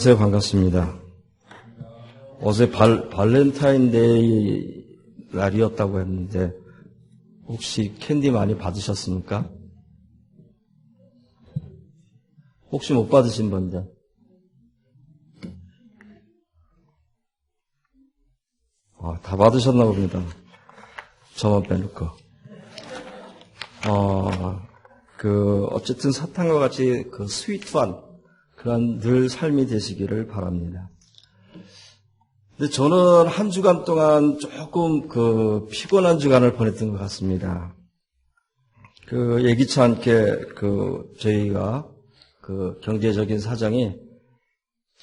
네, 반갑습니다. 어제 발렌타인데이 날이었다고 했는데 혹시 캔디 많이 받으셨습니까? 혹시 못 받으신 분들? 다 받으셨나 봅니다. 저만 빼놓고. 어쨌든 사탕과 같이 그 스위트한 그런 늘 삶이 되시기를 바랍니다. 근데 저는 한 주간 동안 조금 피곤한 주간을 보냈던 것 같습니다. 예기치 않게 저희가 경제적인 사정이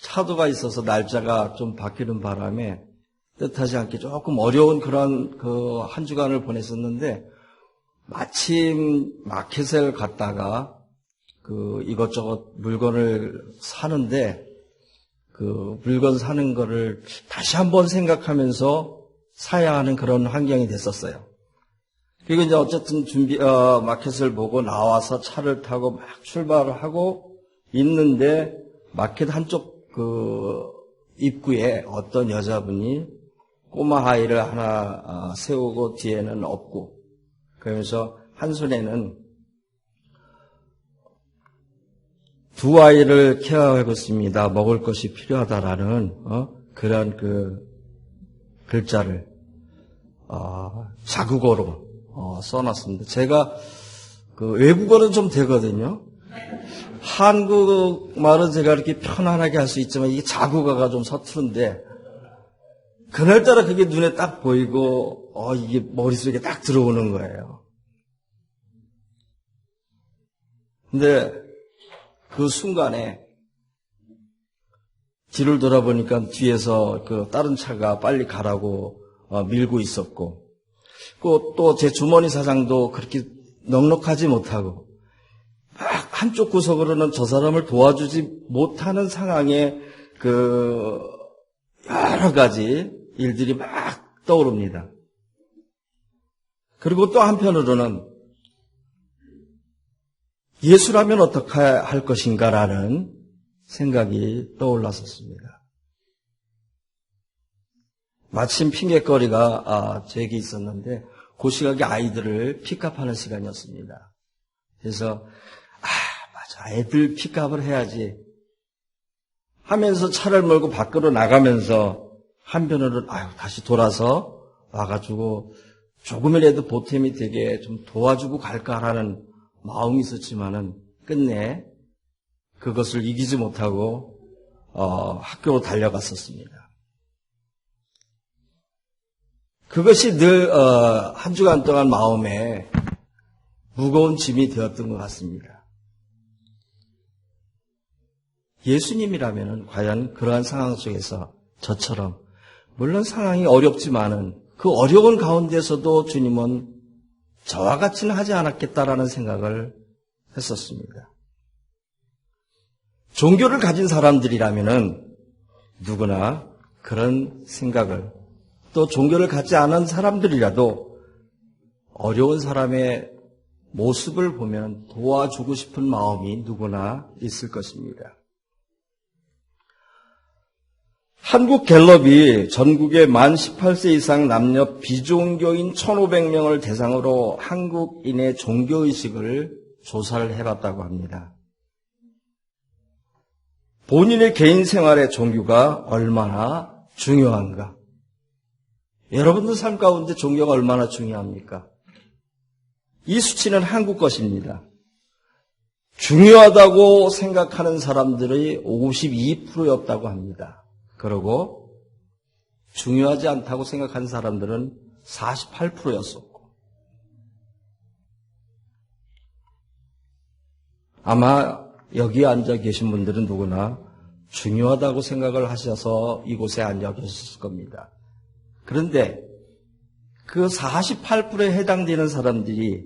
차도가 있어서 날짜가 좀 바뀌는 바람에 뜻하지 않게 조금 어려운 그런 한 주간을 보냈었는데 마침 마켓을 갔다가 이것저것 물건을 사는데 물건 사는 거를 다시 한번 생각하면서 사야 하는 그런 환경이 됐었어요. 그리고 이제 어쨌든 마켓을 보고 나와서 차를 타고 막 출발을 하고 있는데 마켓 한쪽 입구에 어떤 여자분이 꼬마 아이를 하나 세우고 뒤에는 없고 그러면서 한 손에는 두 아이를 케어하고 있습니다. 먹을 것이 필요하다라는 그런 글자를 자국어로 써놨습니다. 제가 외국어는 좀 되거든요. 한국말은 제가 이렇게 편안하게 할 수 있지만 이게 자국어가 좀 서투른데 그날따라 그게 눈에 딱 보이고 이게 머릿속에 딱 들어오는 거예요. 근데 그 순간에 뒤를 돌아보니까 뒤에서 다른 차가 빨리 가라고 밀고 있었고 또 제 주머니 사장도 그렇게 넉넉하지 못하고 막 한쪽 구석으로는 저 사람을 도와주지 못하는 상황에 여러 가지 일들이 막 떠오릅니다. 그리고 또 한편으로는 예수라면 어떻게 할 것인가라는 생각이 떠올랐었습니다. 마침 핑계거리가 제게 있었는데 그 시각에 아이들을 픽업하는 시간이었습니다. 그래서 맞아, 애들 픽업을 해야지 하면서 차를 몰고 밖으로 나가면서 한편으로는 다시 돌아서 와가지고 조금이라도 보탬이 되게 좀 도와주고 갈까라는 마음이 있었지만은 끝내 그것을 이기지 못하고 학교로 달려갔었습니다. 그것이 늘 한 주간 동안 마음에 무거운 짐이 되었던 것 같습니다. 예수님이라면은 과연 그러한 상황 속에서 저처럼 물론 상황이 어렵지만은 그 어려운 가운데서도 주님은 저와 같이는 하지 않았겠다라는 생각을 했었습니다. 종교를 가진 사람들이라면은 누구나 그런 생각을 또 종교를 갖지 않은 사람들이라도 어려운 사람의 모습을 보면 도와주고 싶은 마음이 누구나 있을 것입니다. 한국갤럽이 전국의 만 18세 이상 남녀 비종교인 1,500명을 대상으로 한국인의 종교의식을 조사를 해봤다고 합니다. 본인의 개인 생활에 종교가 얼마나 중요한가? 여러분들 삶 가운데 종교가 얼마나 중요합니까? 이 수치는 한국 것입니다. 중요하다고 생각하는 사람들이 52%였다고 합니다. 그리고 중요하지 않다고 생각하는 사람들은 48%였었고 아마 여기 앉아 계신 분들은 누구나 중요하다고 생각을 하셔서 이곳에 앉아 계셨을 겁니다. 그런데 그 48%에 해당되는 사람들이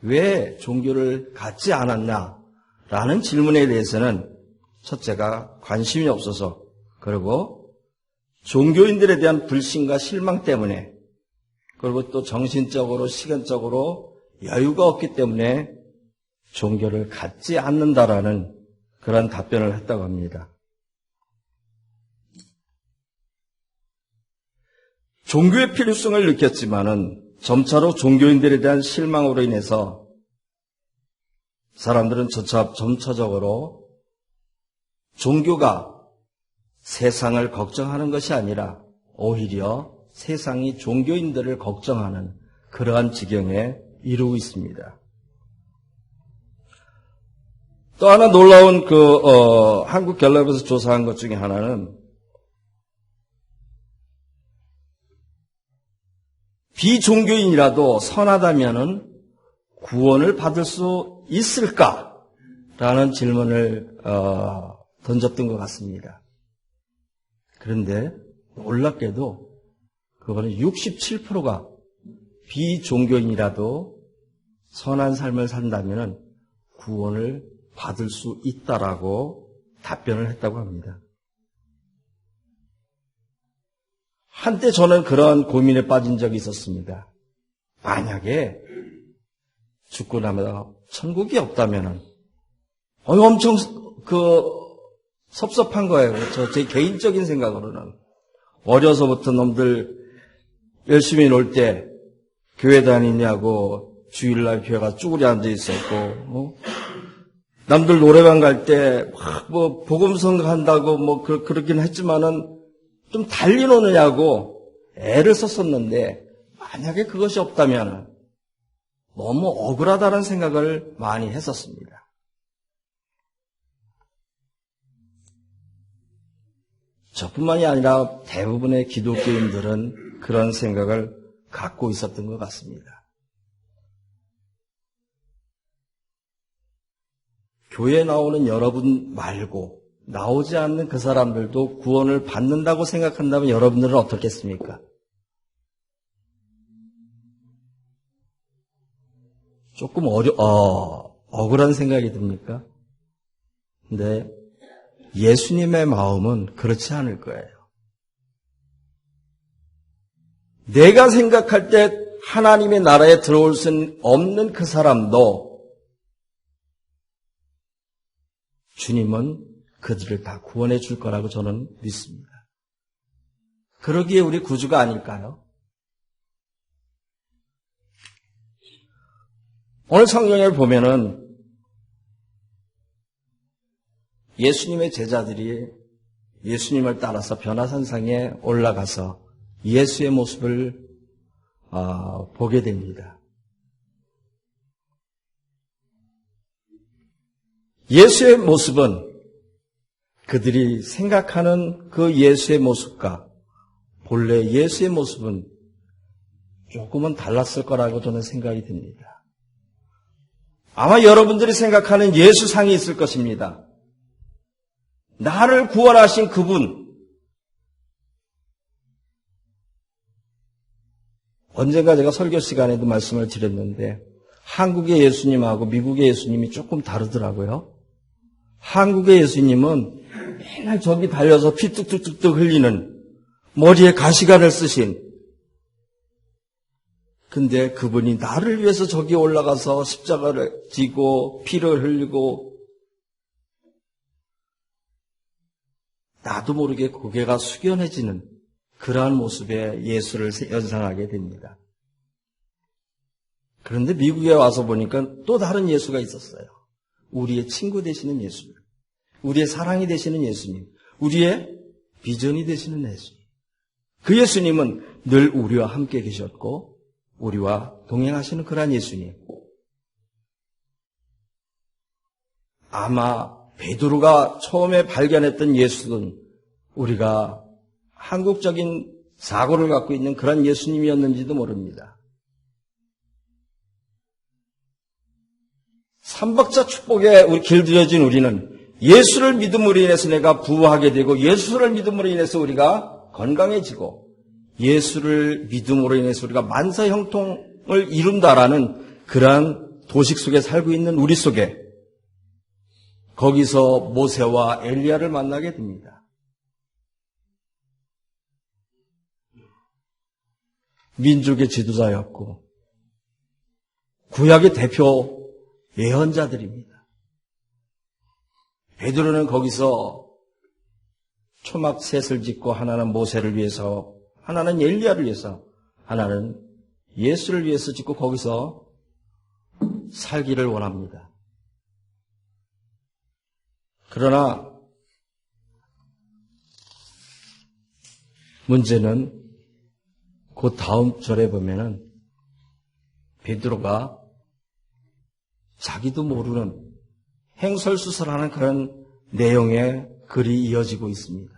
왜 종교를 갖지 않았냐라는 질문에 대해서는 첫째가 관심이 없어서 그리고 종교인들에 대한 불신과 실망 때문에 그리고 또 정신적으로 시간적으로 여유가 없기 때문에 종교를 갖지 않는다라는 그런 답변을 했다고 합니다. 종교의 필요성을 느꼈지만은 점차로 종교인들에 대한 실망으로 인해서 사람들은 점차적으로 종교가 세상을 걱정하는 것이 아니라 오히려 세상이 종교인들을 걱정하는 그러한 지경에 이르고 있습니다. 또 하나 놀라운 한국갤럽에서 조사한 것 중에 하나는 비종교인이라도 선하다면은 구원을 받을 수 있을까라는 질문을 던졌던 것 같습니다. 그런데 놀랍게도 그거는 67%가 비종교인이라도 선한 삶을 산다면은 구원을 받을 수 있다라고 답변을 했다고 합니다. 한때 저는 그런 고민에 빠진 적이 있었습니다. 만약에 죽고 나면 천국이 없다면은 엄청 섭섭한 거예요. 제 개인적인 생각으로는 어려서부터 놈들 열심히 놀 때 교회 다니냐고 주일날 교회가 쭈그려 앉아 있었고 남들 노래방 갈 때 복음성 한다고 그렇긴 했지만은 좀 달리 노느냐고 애를 썼었는데 만약에 그것이 없다면 너무 억울하다는 생각을 많이 했었습니다. 저뿐만이 아니라 대부분의 기독교인들은 그런 생각을 갖고 있었던 것 같습니다. 교회에 나오는 여러분 말고 나오지 않는 그 사람들도 구원을 받는다고 생각한다면 여러분들은 어떻겠습니까? 조금 억울한 생각이 듭니까? 근데 예수님의 마음은 그렇지 않을 거예요. 내가 생각할 때 하나님의 나라에 들어올 수 없는 그 사람도 주님은 그들을 다 구원해 줄 거라고 저는 믿습니다. 그러기에 우리 구주가 아닐까요? 오늘 성경에 보면은 예수님의 제자들이 예수님을 따라서 변화산상에 올라가서 예수의 모습을 보게 됩니다. 예수의 모습은 그들이 생각하는 그 예수의 모습과 본래 예수의 모습은 조금은 달랐을 거라고 저는 생각이 듭니다. 아마 여러분들이 생각하는 예수상이 있을 것입니다. 나를 구원하신 그분. 언젠가 제가 설교 시간에도 말씀을 드렸는데 한국의 예수님하고 미국의 예수님이 조금 다르더라고요. 한국의 예수님은 맨날 저기 달려서 피 뚝뚝뚝뚝 흘리는 머리에 가시관을 쓰신 근데 그분이 나를 위해서 저기 올라가서 십자가를 지고 피를 흘리고 나도 모르게 고개가 숙연해지는 그러한 모습의 예수를 연상하게 됩니다. 그런데 미국에 와서 보니까 또 다른 예수가 있었어요. 우리의 친구 되시는 예수님, 우리의 사랑이 되시는 예수님, 우리의 비전이 되시는 예수님. 그 예수님은 늘 우리와 함께 계셨고 우리와 동행하시는 그러한 예수님. 아마 베드로가 처음에 발견했던 예수는 우리가 한국적인 사고를 갖고 있는 그런 예수님이었는지도 모릅니다. 삼박자 축복에 우리 길들여진 우리는 예수를 믿음으로 인해서 내가 부하게 되고 예수를 믿음으로 인해서 우리가 건강해지고 예수를 믿음으로 인해서 우리가 만사 형통을 이룬다라는 그러한 도식 속에 살고 있는 우리 속에 거기서 모세와 엘리야를 만나게 됩니다. 민족의 지도자였고 구약의 대표 예언자들입니다. 베드로는 거기서 초막셋을 짓고 하나는 모세를 위해서 하나는 엘리야를 위해서, 하나는 예수를 위해서 짓고 거기서 살기를 원합니다. 그러나 문제는 그 다음 절에 보면은 베드로가 자기도 모르는 행설수설하는 그런 내용의 글이 이어지고 있습니다.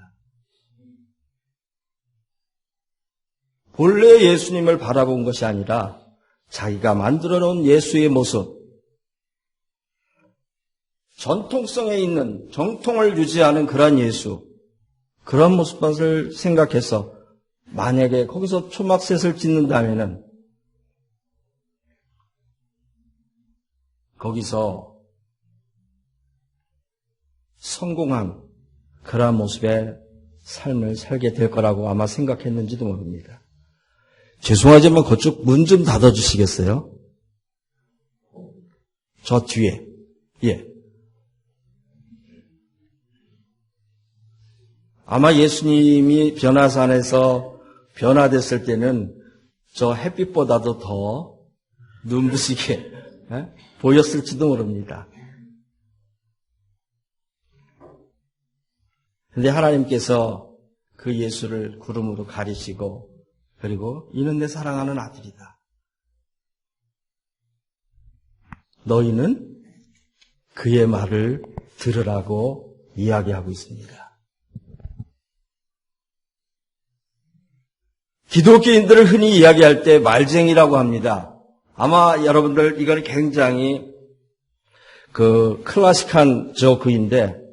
본래 예수님을 바라본 것이 아니라 자기가 만들어 놓은 예수의 모습, 전통성에 있는 정통을 유지하는 그런 예수, 그런 모습을 생각해서 만약에 거기서 초막셋을 짓는다면은 거기서 성공한 그런 모습의 삶을 살게 될 거라고 아마 생각했는지도 모릅니다. 죄송하지만 그쪽 문 좀 닫아주시겠어요? 저 뒤에. 예. 아마 예수님이 변화산에서 변화됐을 때는 저 햇빛보다도 더 눈부시게 보였을지도 모릅니다. 그런데 하나님께서 그 예수를 구름으로 가리시고 그리고 이는 내 사랑하는 아들이다. 너희는 그의 말을 들으라고 이야기하고 있습니다. 기독교인들을 흔히 이야기할 때 말쟁이라고 합니다. 아마 여러분들 이건 굉장히 클래식한 조크인데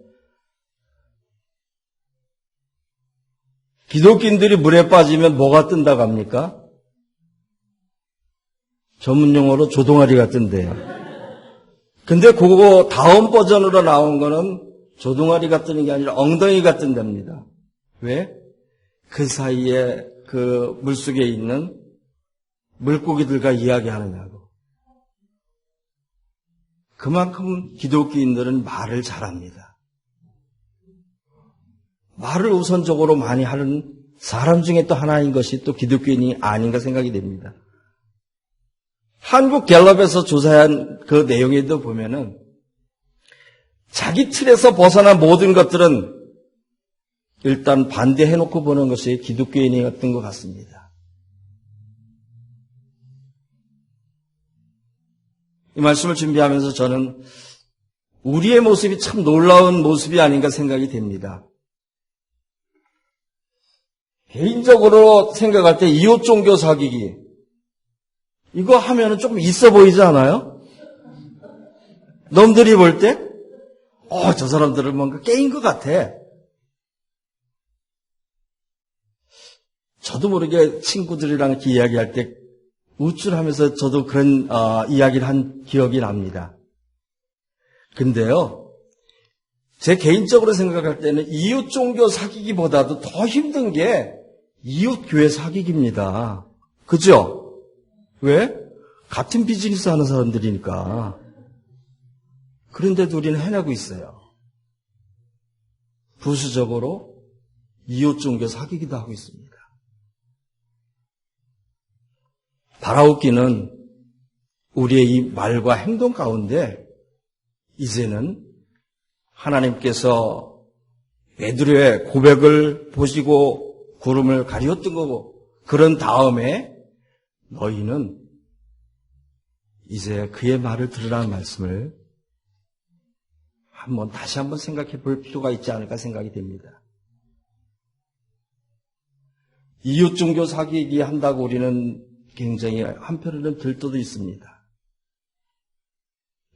기독교인들이 물에 빠지면 뭐가 뜬다고 합니까? 전문용어로 조동아리가 뜬대요. 근데 그거 다음 버전으로 나온 거는 조동아리가 뜨는 게 아니라 엉덩이가 뜬답니다. 왜? 그 사이에 그 물속에 있는 물고기들과 이야기하느냐고. 그만큼 기독교인들은 말을 잘합니다. 말을 우선적으로 많이 하는 사람 중에 또 하나인 것이 또 기독교인이 아닌가 생각이 됩니다. 한국 갤럽에서 조사한 그 내용에도 보면은 자기 틀에서 벗어난 모든 것들은 일단 반대해놓고 보는 것이 기독교인이었던 것 같습니다. 이 말씀을 준비하면서 저는 우리의 모습이 참 놀라운 모습이 아닌가 생각이 됩니다. 개인적으로 생각할 때 이웃 종교 사귀기 이거 하면은 조금 있어 보이지 않아요? 놈들이 볼 때 저 사람들은 뭔가 깨인 것 같아. 저도 모르게 친구들이랑 이렇게 이야기할 때 우쭐하면서 저도 그런 이야기를 한 기억이 납니다. 근데요, 제 개인적으로 생각할 때는 이웃 종교 사귀기보다도 더 힘든 게 이웃 교회 사귀기입니다. 그죠? 왜? 같은 비즈니스 하는 사람들이니까. 그런데도 우리는 해내고 있어요. 부수적으로 이웃 종교 사귀기도 하고 있습니다. 바라옵기는 우리의 이 말과 행동 가운데 이제는 하나님께서 베드로의 고백을 보시고 구름을 가리웠던 거고 그런 다음에 너희는 이제 그의 말을 들으라는 말씀을 다시 한번 생각해 볼 필요가 있지 않을까 생각이 됩니다. 이웃 종교 사귀기 한다고 우리는 굉장히 한편으로는 들떠도 있습니다.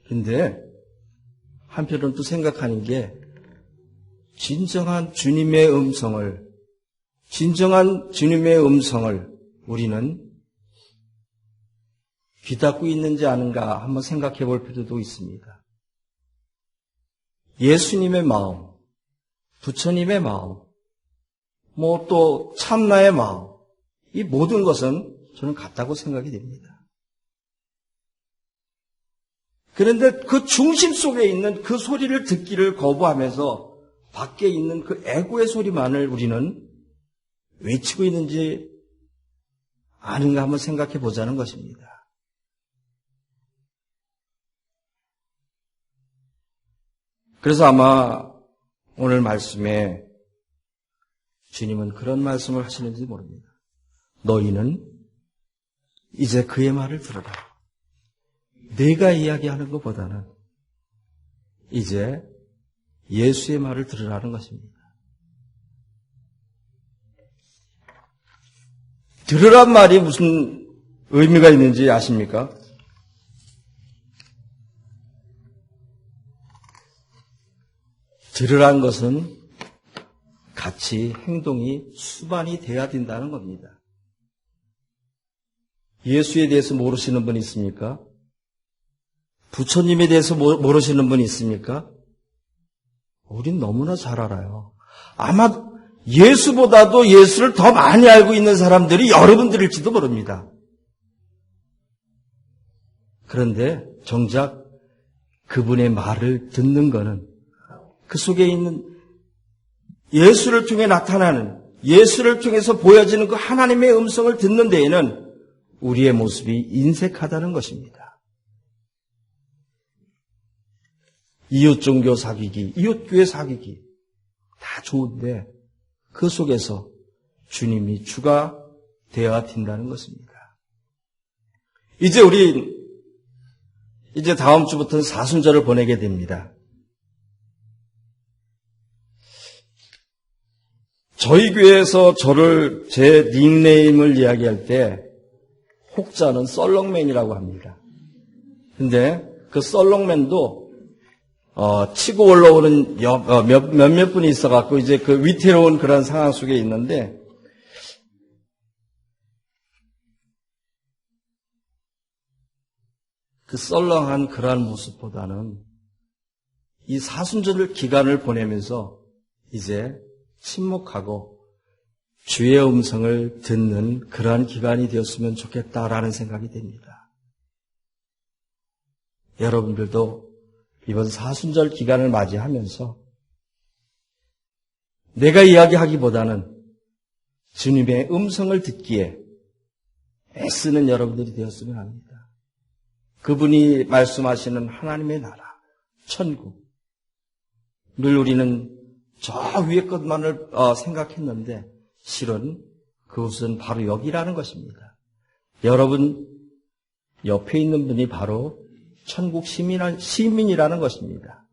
근데 한편으로는 또 생각하는 게 진정한 주님의 음성을 우리는 귀닫고 있는지 아는가 한번 생각해 볼 필요도 있습니다. 예수님의 마음, 부처님의 마음, 또 참나의 마음, 이 모든 것은 저는 같다고 생각이 됩니다. 그런데 그 중심 속에 있는 그 소리를 듣기를 거부하면서 밖에 있는 그 애고의 소리만을 우리는 외치고 있는지 아닌가 한번 생각해 보자는 것입니다. 그래서 아마 오늘 말씀에 주님은 그런 말씀을 하시는지 모릅니다. 너희는 이제 그의 말을 들어라. 내가 이야기하는 것보다는 이제 예수의 말을 들으라는 것입니다. 들으란 말이 무슨 의미가 있는지 아십니까? 들으란 것은 같이 행동이 수반이 돼야 된다는 겁니다. 예수에 대해서 모르시는 분 있습니까? 부처님에 대해서 모르시는 분 있습니까? 우린 너무나 잘 알아요. 아마 예수보다도 예수를 더 많이 알고 있는 사람들이 여러분들일지도 모릅니다. 그런데 정작 그분의 말을 듣는 것은 그 속에 있는 예수를 통해 나타나는, 예수를 통해서 보여지는 그 하나님의 음성을 듣는 데에는 우리의 모습이 인색하다는 것입니다. 이웃종교 사귀기, 이웃교회 사귀기 다 좋은데 그 속에서 주님이 주가 되어야 된다는 것입니다. 이제 다음 주부터는 사순절을 보내게 됩니다. 저희 교회에서 제 닉네임을 이야기할 때 혹자는 썰렁맨이라고 합니다. 근데 그 썰렁맨도 치고 올라오는 몇몇 분이 있어갖고 이제 그 위태로운 그런 상황 속에 있는데 그 썰렁한 그러한 모습보다는 이 사순절 기간을 보내면서 이제 침묵하고 주의 음성을 듣는 그러한 기간이 되었으면 좋겠다라는 생각이 됩니다. 여러분들도 이번 사순절 기간을 맞이하면서 내가 이야기하기보다는 주님의 음성을 듣기에 애쓰는 여러분들이 되었으면 합니다. 그분이 말씀하시는 하나님의 나라, 천국. 늘 우리는 저 위의 것만을 생각했는데 실은 그것은 바로 여기라는 것입니다. 여러분 옆에 있는 분이 바로 천국 시민이라는 것입니다.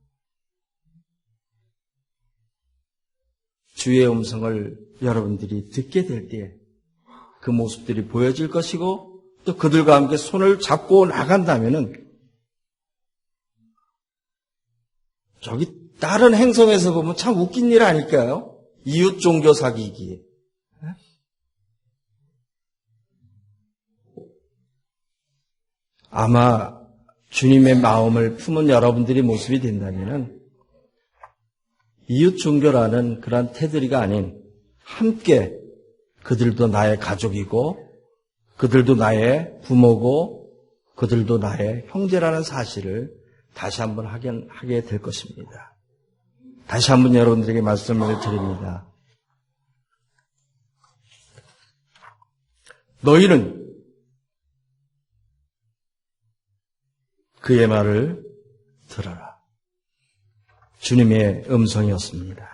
주의 음성을 여러분들이 듣게 될 때 그 모습들이 보여질 것이고 또 그들과 함께 손을 잡고 나간다면은 저기 다른 행성에서 보면 참 웃긴 일 아닐까요? 이웃 종교 사귀기. 아마 주님의 마음을 품은 여러분들의 모습이 된다면은 이웃 종교라는 그런 테두리가 아닌 함께 그들도 나의 가족이고 그들도 나의 부모고 그들도 나의 형제라는 사실을 다시 한번 하게 될 것입니다. 다시 한번 여러분들에게 말씀을 드립니다. 너희는 그의 말을 들어라. 주님의 음성이었습니다.